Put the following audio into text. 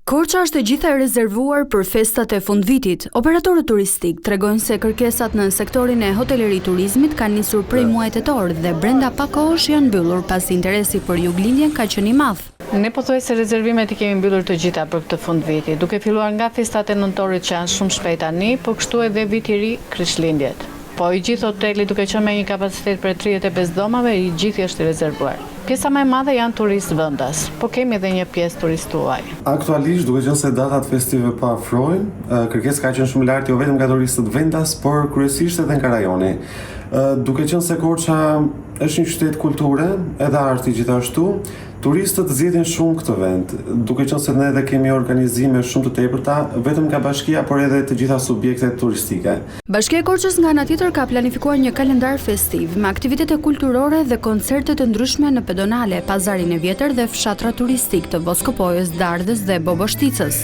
Korça është e gjitha e rezervuar për festat e fundvitit. Operatorët turistik tregojnë se kërkesat në sektorin e hoteleri turizmit kanë nisur prej muajit tetor dhe brenda pak kohësh janë mbyllur pasi interesi për juglindjen ka qenë i madh. Ne pothuajse rezervimet I kemi mbyllur të gjitha për këtë fundviti, duke filluar nga festat e nëntorit që janë shumë shpejt tani, po kështu edhe viti I ri, Krishtlindjet. Po I gjithë hoteli duke qenë me një kapacitet për 35 dhomave, I gjithë është I rezervuar. Pjesa më e madhe janë turistë vendas, po kemi edhe një pjesë turistë tuaj. Aktualisht, duke qenë se datat festive po afrojnë, kërkesa ka qenë shumë lart jo vetëm nga turistët vendas, por kryesisht edhe nga rajoni. Duke qenë se Korça është një qytet kulture, edhe arti gjithashtu, turistët zgjedhin shumë këtë vend, duke qenë se ne edhe kemi organizime shumë të tepërta, vetëm nga bashkia, por edhe të gjitha subjektet turistike. Bashkia e Korçës nga ana tjetër ka planifikuar një kalendar festiv me aktivitete kulturore dhe koncerte të ndryshme në pedonale, pazarin e vjetër dhe fshatra turistik të Voskopojës, Dardhës dhe Boboshticës.